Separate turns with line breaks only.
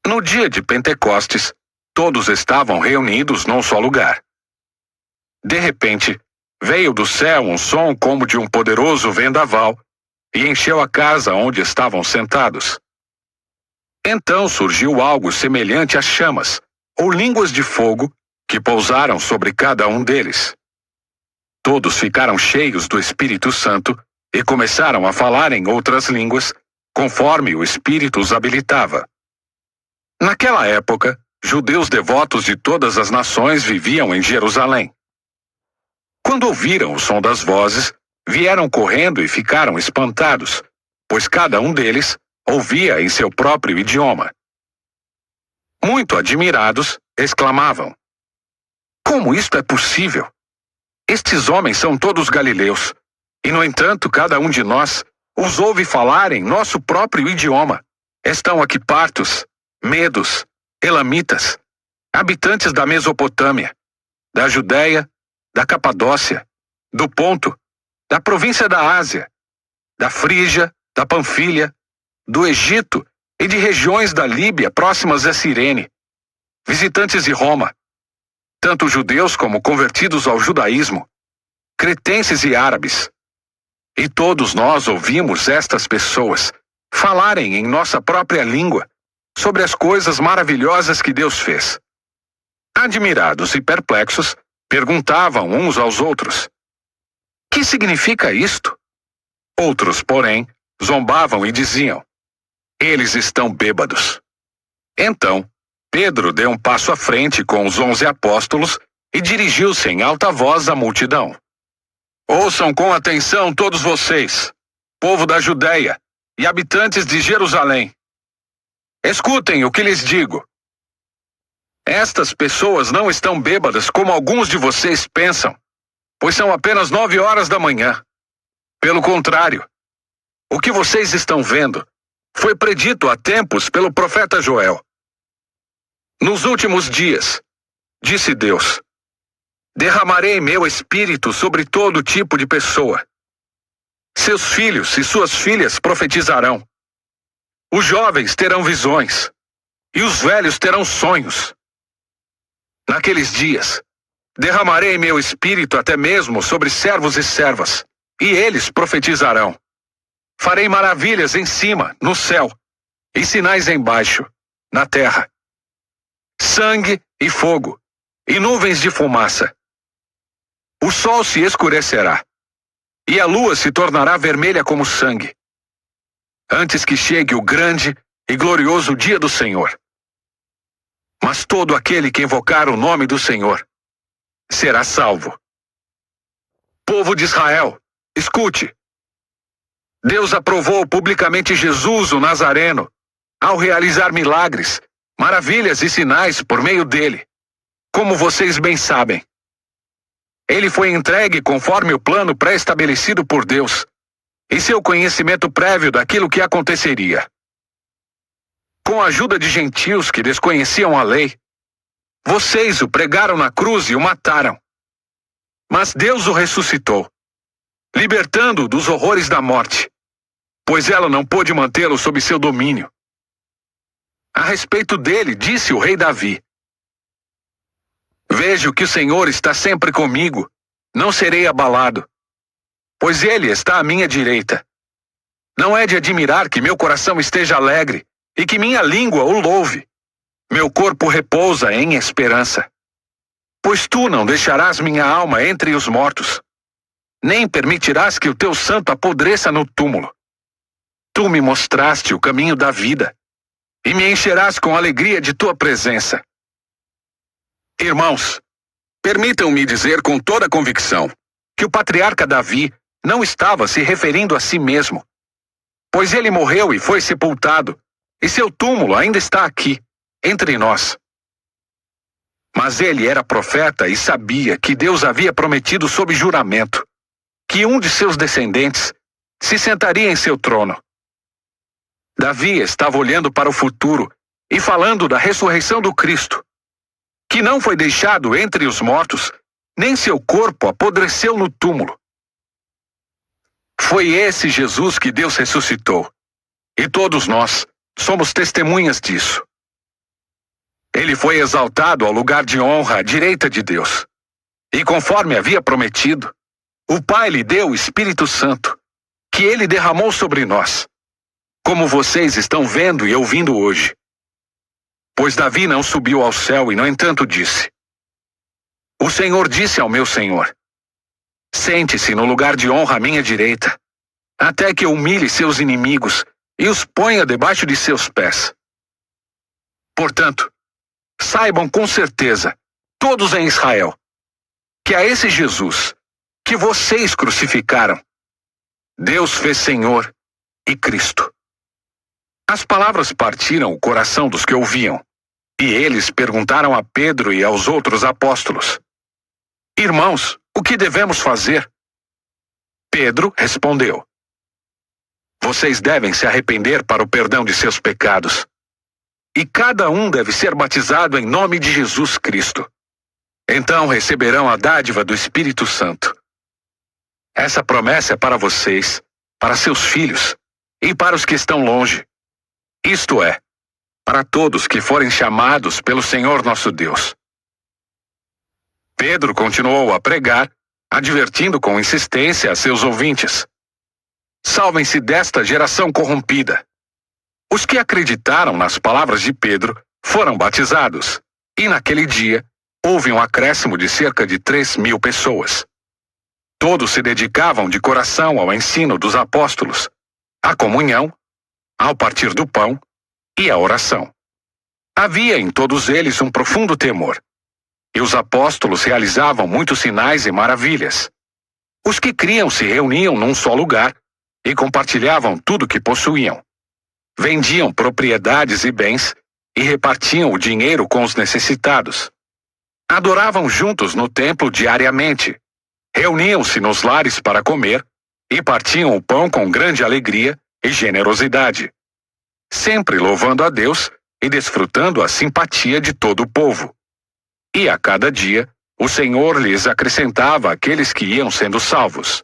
No dia de Pentecostes, todos estavam reunidos num só lugar. De repente, veio do céu um som como de um poderoso vendaval e encheu a casa onde estavam sentados. Então surgiu algo semelhante a chamas, ou línguas de fogo, que pousaram sobre cada um deles. Todos ficaram cheios do Espírito Santo e começaram a falar em outras línguas, conforme o Espírito os habilitava. Naquela época, judeus devotos de todas as nações viviam em Jerusalém. Quando ouviram o som das vozes, vieram correndo e ficaram espantados, pois cada um deles ouvia em seu próprio idioma. Muito admirados, exclamavam: "Como isto é possível? Estes homens são todos galileus, e no entanto cada um de nós os ouve falar em nosso próprio idioma. Estão aqui partos, medos, elamitas, habitantes da Mesopotâmia, da Judéia, da Capadócia, do Ponto, da província da Ásia, da Frígia, da Panfilha, do Egito e de regiões da Líbia próximas a Cirene, visitantes de Roma, tanto judeus como convertidos ao judaísmo, cretenses e árabes. E todos nós ouvimos estas pessoas falarem em nossa própria língua sobre as coisas maravilhosas que Deus fez." Admirados e perplexos, perguntavam uns aos outros: "Que significa isto?" Outros, porém, zombavam e diziam: "Eles estão bêbados." Então, Pedro deu um passo à frente com os 11 apóstolos e dirigiu-se em alta voz à multidão: "Ouçam com atenção todos vocês, povo da Judéia e habitantes de Jerusalém. Escutem o que lhes digo. Estas pessoas não estão bêbadas como alguns de vocês pensam, pois são apenas 9 horas da manhã. Pelo contrário, o que vocês estão vendo foi predito há tempos pelo profeta Joel. Nos últimos dias, disse Deus, derramarei meu espírito sobre todo tipo de pessoa. Seus filhos e suas filhas profetizarão. Os jovens terão visões, e os velhos terão sonhos. Naqueles dias, derramarei meu espírito até mesmo sobre servos e servas, e eles profetizarão. Farei maravilhas em cima, no céu, e sinais embaixo, na terra. Sangue e fogo, e nuvens de fumaça. O sol se escurecerá, e a lua se tornará vermelha como sangue, antes que chegue o grande e glorioso dia do Senhor. Mas todo aquele que invocar o nome do Senhor será salvo. Povo de Israel, escute. Deus aprovou publicamente Jesus, o Nazareno, ao realizar milagres, maravilhas e sinais por meio dele, como vocês bem sabem. Ele foi entregue conforme o plano pré-estabelecido por Deus e seu conhecimento prévio daquilo que aconteceria. Com a ajuda de gentios que desconheciam a lei, vocês o pregaram na cruz e o mataram. Mas Deus o ressuscitou, libertando-o dos horrores da morte, pois ela não pôde mantê-lo sob seu domínio. A respeito dele, disse o rei Davi: Vejo que o Senhor está sempre comigo, não serei abalado, pois ele está à minha direita. Não é de admirar que meu coração esteja alegre e que minha língua o louve. Meu corpo repousa em esperança. Pois tu não deixarás minha alma entre os mortos, nem permitirás que o teu santo apodreça no túmulo. Tu me mostraste o caminho da vida, e me encherás com alegria de tua presença. Irmãos, permitam-me dizer com toda convicção que o patriarca Davi não estava se referindo a si mesmo, pois ele morreu e foi sepultado, e seu túmulo ainda está aqui, entre nós. Mas ele era profeta e sabia que Deus havia prometido sob juramento que um de seus descendentes se sentaria em seu trono. Davi estava olhando para o futuro e falando da ressurreição do Cristo, que não foi deixado entre os mortos, nem seu corpo apodreceu no túmulo. Foi esse Jesus que Deus ressuscitou, e todos nós somos testemunhas disso. Ele foi exaltado ao lugar de honra à direita de Deus. E conforme havia prometido, o Pai lhe deu o Espírito Santo, que ele derramou sobre nós, como vocês estão vendo e ouvindo hoje. Pois Davi não subiu ao céu e, no entanto, disse: O Senhor disse ao meu Senhor: Sente-se no lugar de honra à minha direita, até que eu humilhe seus inimigos e os ponha debaixo de seus pés. Portanto, saibam com certeza, todos em Israel, que a esse Jesus, que vocês crucificaram, Deus fez Senhor e Cristo. As palavras partiram o coração dos que ouviam, e eles perguntaram a Pedro e aos outros apóstolos: Irmãos, o que devemos fazer? Pedro respondeu: Vocês devem se arrepender para o perdão de seus pecados, e cada um deve ser batizado em nome de Jesus Cristo. Então receberão a dádiva do Espírito Santo. Essa promessa é para vocês, para seus filhos e para os que estão longe. Isto é, para todos que forem chamados pelo Senhor nosso Deus. Pedro continuou a pregar, advertindo com insistência a seus ouvintes: Salvem-se desta geração corrompida. Os que acreditaram nas palavras de Pedro foram batizados, e naquele dia houve um acréscimo de cerca de 3.000 pessoas. Todos se dedicavam de coração ao ensino dos apóstolos, à comunhão, ao partir do pão e à oração. Havia em todos eles um profundo temor, e os apóstolos realizavam muitos sinais e maravilhas. Os que criam se reuniam num só lugar e compartilhavam tudo o que possuíam. Vendiam propriedades e bens e repartiam o dinheiro com os necessitados. Adoravam juntos no templo diariamente. Reuniam-se nos lares para comer e partiam o pão com grande alegria e generosidade, sempre louvando a Deus e desfrutando a simpatia de todo o povo. E a cada dia, o Senhor lhes acrescentava aqueles que iam sendo salvos.